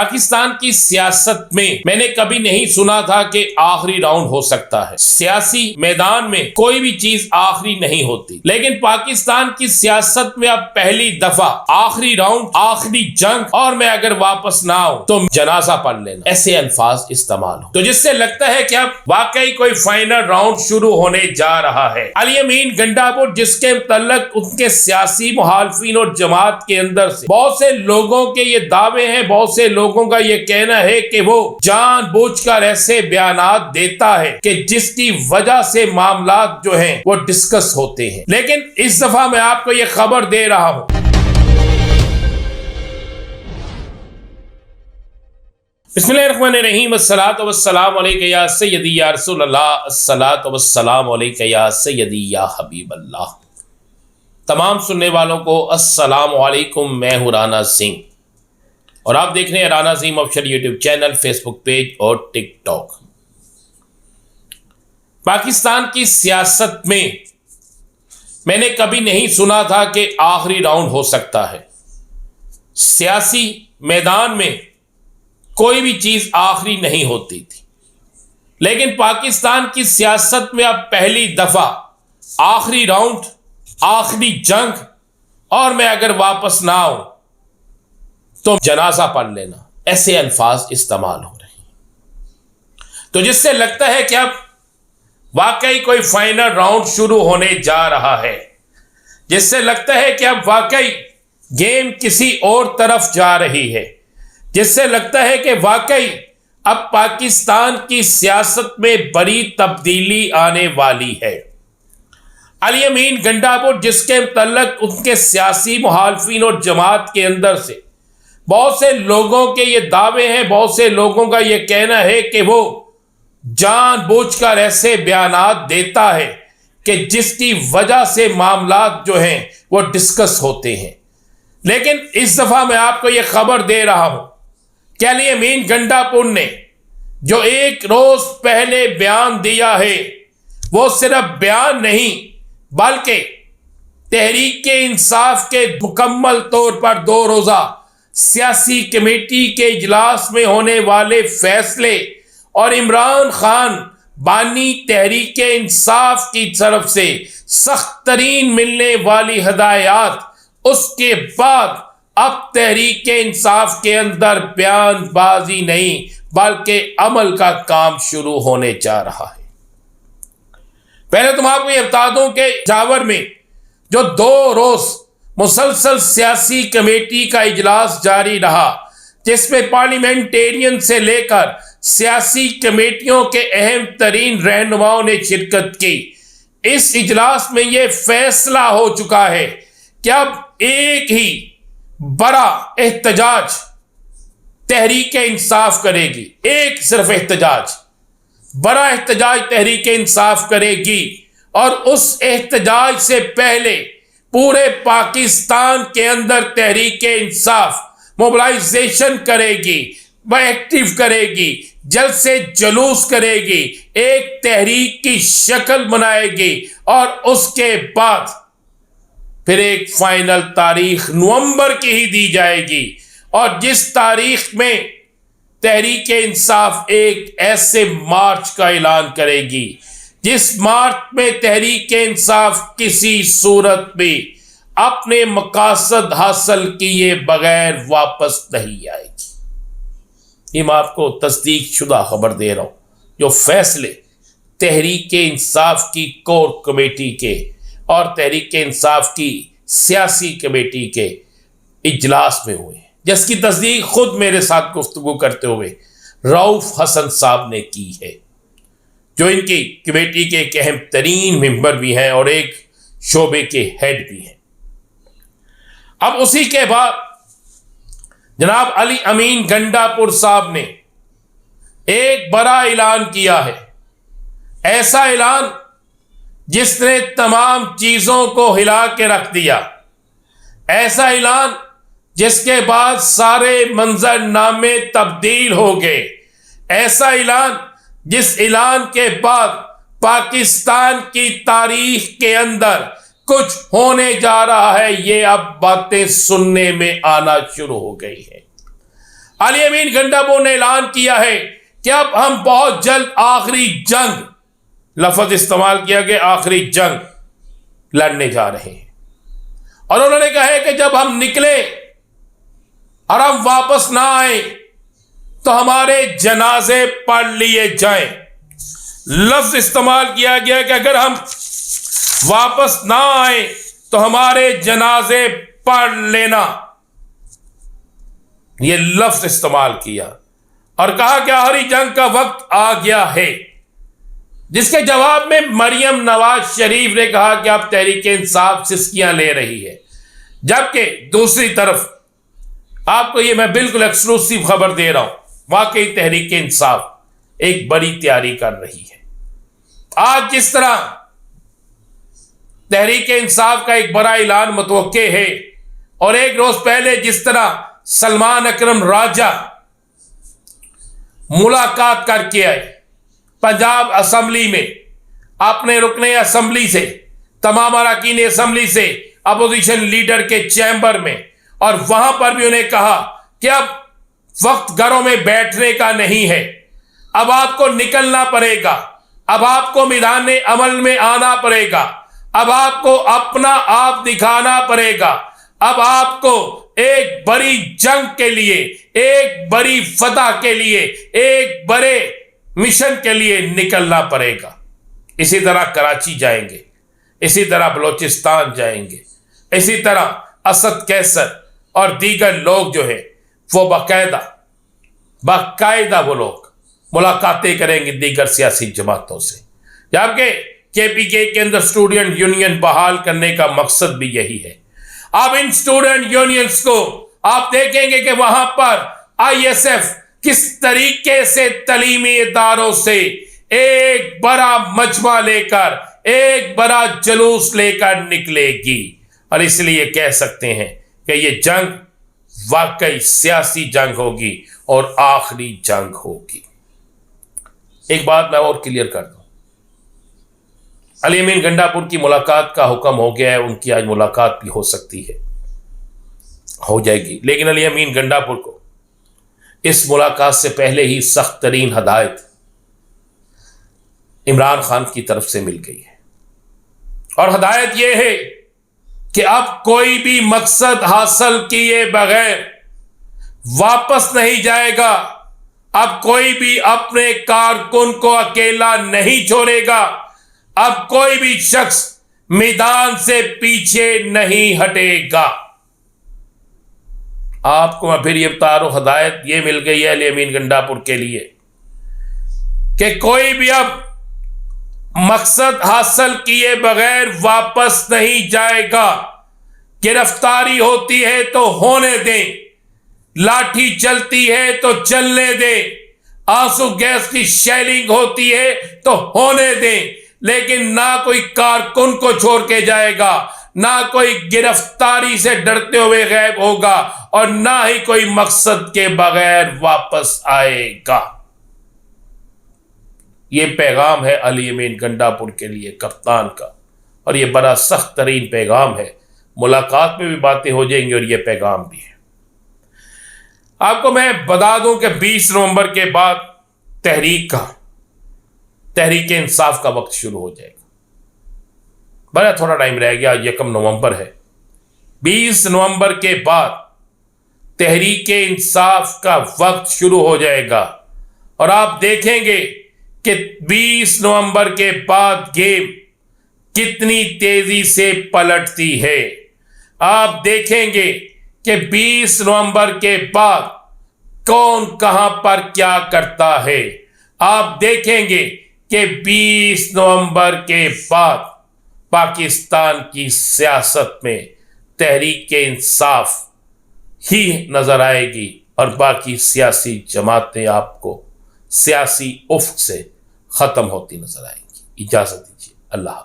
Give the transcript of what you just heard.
पाकिस्तान की सियासत में मैंने कभी नहीं सुना था कि आखिरी राउंड हो सकता है। सियासी मैदान में कोई भी चीज आखिरी नहीं होती, लेकिन पाकिस्तान की सियासत में अब पहली दफा आखिरी राउंड, आखिरी जंग और मैं अगर वापस ना आऊं तो जनाजा पढ़ लेना, ऐसे अल्फाज इस्तेमाल हो, तो जिससे लगता है कि अब वाकई कोई फाइनल राउंड शुरू होने जा रहा है। अली अमीन गंडापुर, जिसके मुतल्लक उनके सियासी मुखालफिन और जमात के अंदर से बहुत से लोगों के ये दावे हैं, बहुत से लोगों का ये कहना है कि वो जानबूझकर ऐसे बयानात देता है कि जिसकी वजह से मामलात जो हैं वो डिस्कस होते हैं। लेकिन इस दफा मैं आपको ये खबर दे रहा हूं, बिस्मिल्लाहिर्रहमानिर्रहीम, अस्सलातु वस्सलामु अलैका या सय्यदी या रसूलल्लाह, अस्सलातु वस्सलामु अलैका या सय्यदी या हबीबल्लाह। तमाम सुनने वालों को अस्सलामु अलैकुम। मैं हूं राना सिंह और आप देख रहे हैं Rana Singh official YouTube channel, Facebook page और टिकटॉक। पाकिस्तान की सियासत में मैंने कभी नहीं सुना था कि आखिरी राउंड हो सकता है। सियासी मैदान में कोई भी चीज आखिरी नहीं होती थी, लेकिन पाकिस्तान की सियासत में अब पहली दफा आखिरी राउंड, आखिरी जंग और मैं अगर वापस ना आऊं तो जनाजा पढ़ लेना, ऐसे अल्फाज इस्तेमाल हो रहे हैं, तो जिससे लगता है कि अब वाकई कोई फाइनल राउंड शुरू होने जा रहा है, जिससे लगता है कि अब वाकई गेम किसी और तरफ जा रही है, जिससे लगता है कि वाकई अब पाकिस्तान की सियासत में बड़ी तब्दीली आने वाली है। अली अमीन गंडापुर, जिसके मुतल्लक उनके सियासी मुखालफिन और जमात के अंदर से बहुत से लोगों के ये दावे हैं, बहुत से लोगों का ये कहना है कि वो जानबूझकर ऐसे बयानात देता है कि जिसकी वजह से मामलात जो हैं वो डिस्कस होते हैं। लेकिन इस दफा मैं आपको ये खबर दे रहा हूं कि अली अमीन गंडापुर ने जो एक रोज पहले बयान दिया है वो सिर्फ बयान नहीं बल्कि तहरीक इंसाफ के मुकम्मल तौर पर 2 रोजा सियासी कमेटी के इजलास में होने वाले फैसले और इमरान खान बानी तहरीक इंसाफ की तरफ से सख्त तरीन मिलने वाली हदायत, उसके बाद अब तहरीक इंसाफ के अंदर बयानबाजी नहीं बल्कि अमल का काम शुरू होने जा रहा है। पहले तुम आपको ये बता दूं कि जावर में जो 2 रोज मुसलसल सियासी कमेटी का इजलास जारी रहा, जिसमें पार्लियामेंटेरियन से लेकर सियासी कमेटियों के अहम तरीन रहनुमाओं ने शिरकत की, इस इजलास में यह फैसला हो चुका है कि अब एक ही बड़ा एहतजाज तहरीक इंसाफ करेगी। एक सिर्फ एहतजाज, बड़ा एहतजाज तहरीक इंसाफ करेगी और उस एहतजाज से पहले पूरे पाकिस्तान के अंदर तहरीक इंसाफ मोबिलाइजेशन करेगी, वह एक्टिव करेगी, जल्द से जुलूस करेगी, एक तहरीक की शक्ल बनाएगी और उसके बाद फिर एक फाइनल तारीख नवंबर की ही दी जाएगी। और जिस तारीख में तहरीक इंसाफ एक ऐसे मार्च का ऐलान करेगी जिस मार्च में तहरीक इंसाफ किसी सूरत में अपने मकासद हासिल किए बगैर वापस नहीं आएगी। ये मैं आपको तस्दीक शुदा खबर दे रहा हूं, जो फैसले तहरीक इंसाफ की कोर कमेटी के और तहरीक इंसाफ की सियासी कमेटी के इजलास में हुए, जिसकी तस्दीक खुद मेरे साथ गुफ्तगू करते हुए रऊफ हसन साहब ने की है, जो इनकी कमेटी के एक अहम तरीन मेंबर भी हैं और एक शोबे के हेड भी हैं। अब उसी के बाद जनाब अली अमीन गंडापुर साहब ने एक बड़ा ऐलान किया है, ऐसा ऐलान जिसने तमाम चीजों को हिला के रख दिया, ऐसा ऐलान जिसके बाद सारे मंजरनामे तब्दील हो गए, ऐसा ऐलान जिस ऐलान के बाद पाकिस्तान की तारीख के अंदर कुछ होने जा रहा है, ये अब बातें सुनने में आना शुरू हो गई है। अली अमीन गंडापुर ने ऐलान किया है कि अब हम बहुत जल्द आखिरी जंग, लफ्ज इस्तेमाल किया कि आखिरी जंग लड़ने जा रहे हैं। और उन्होंने कहा है कि जब हम निकले और हम वापस ना आए तो हमारे जनाजे पढ़ लिए जाएं। लफ्ज इस्तेमाल किया गया कि अगर हम वापस ना आए तो हमारे जनाजे पढ़ लेना, यह लफ्ज इस्तेमाल किया और कहा कि आखिरी जंग का वक्त आ गया है। जिसके जवाब में मरियम नवाज शरीफ ने कहा कि अब तहरीक इंसाफ सिस्कियां ले रही है, जबकि दूसरी तरफ आपको ये मैं बिल्कुल एक्सक्लूसिव खबर दे रहा हूं, वाकई तहरीक इंसाफ एक बड़ी तैयारी कर रही है। आज जिस तरह तहरीक इंसाफ का एक बड़ा ऐलान मुतवक्के है और एक रोज पहले जिस तरह सलमान अकरम राजा मुलाकात करके आए पंजाब असम्बली में अपने रुकने असम्बली से, तमाम अरकान असम्बली से, अपोजिशन लीडर के चैम्बर में, और वहां पर भी उन्हें कहा कि अब वक्त घरों में बैठने का नहीं है, अब आपको निकलना पड़ेगा, अब आपको मैदान अमल में आना पड़ेगा, अब आपको अपना आप दिखाना पड़ेगा, अब आपको एक बड़ी जंग के लिए, एक बड़ी फतह के लिए, एक बड़े मिशन के लिए निकलना पड़ेगा। इसी तरह कराची जाएंगे, इसी तरह बलोचिस्तान जाएंगे, इसी तरह असद कैसर और दीगर लोग जो है वो बाकायदा वो लोग मुलाकातें करेंगे दीगर सियासी जमातों से, जबकि केपीके के अंदर स्टूडेंट यूनियन बहाल करने का मकसद भी यही है। अब इन स्टूडेंट यूनियंस को आप देखेंगे कि वहां पर आईएसएफ किस तरीके से तलीमी इदारों से एक बड़ा मजमा लेकर, एक बड़ा जुलूस लेकर निकलेगी, और इसलिए कह सकते हैं कि ये जंग वाकई सियासी जंग होगी और आखिरी जंग होगी। एक बात मैं और क्लियर कर दूं, अली अमीन गंडापुर की मुलाकात का हुक्म हो गया है, उनकी आज मुलाकात भी हो सकती है, हो जाएगी, लेकिन अली अमीन गंडापुर को इस मुलाकात से पहले ही सख्त तरीन हदायत इमरान खान की तरफ से मिल गई है, और हदायत यह है कि अब कोई भी मकसद हासिल किए बगैर वापस नहीं जाएगा, अब कोई भी अपने कारकुन को अकेला नहीं छोड़ेगा, अब कोई भी शख्स मैदान से पीछे नहीं हटेगा। आपको मैं फिर ये बता रहा हूं, हदायत ये मिल गई है अली अमीन गंडापुर के लिए कि कोई भी अब मकसद हासिल किए बगैर वापस नहीं जाएगा। गिरफ्तारी होती है तो होने दें, लाठी चलती है तो चलने दें, आंसू गैस की शेलिंग होती है तो होने दें, लेकिन ना कोई कारकुन को छोड़ के जाएगा, ना कोई गिरफ्तारी से डरते हुए गायब होगा, और ना ही कोई मकसद के बगैर वापस आएगा। ये पैगाम है अली अमीन गंडापुर के लिए कप्तान का, और ये बड़ा सख्त तरीन पैगाम है। मुलाकात में भी बातें हो जाएंगी और ये पैगाम भी है। आपको मैं बता दूं कि 20 नवंबर के बाद तहरीक इंसाफ का वक्त शुरू हो जाएगा। बड़ा थोड़ा टाइम रह गया, 1 नवंबर है। 20 नवंबर के बाद तहरीक इंसाफ का वक्त शुरू हो जाएगा, और आप देखेंगे कि 20 नवंबर के बाद गेम कितनी तेजी से पलटती है। आप देखेंगे कि 20 नवंबर के बाद कौन कहां पर क्या करता है। आप देखेंगे कि 20 नवंबर के बाद पाकिस्तान की सियासत में तहरीक इंसाफ ही नजर आएगी, और बाकी सियासी जमातें आपको सियासी उफ्क से खत्म होती नजर आएंगी। इजाजत दीजिए, अल्लाह।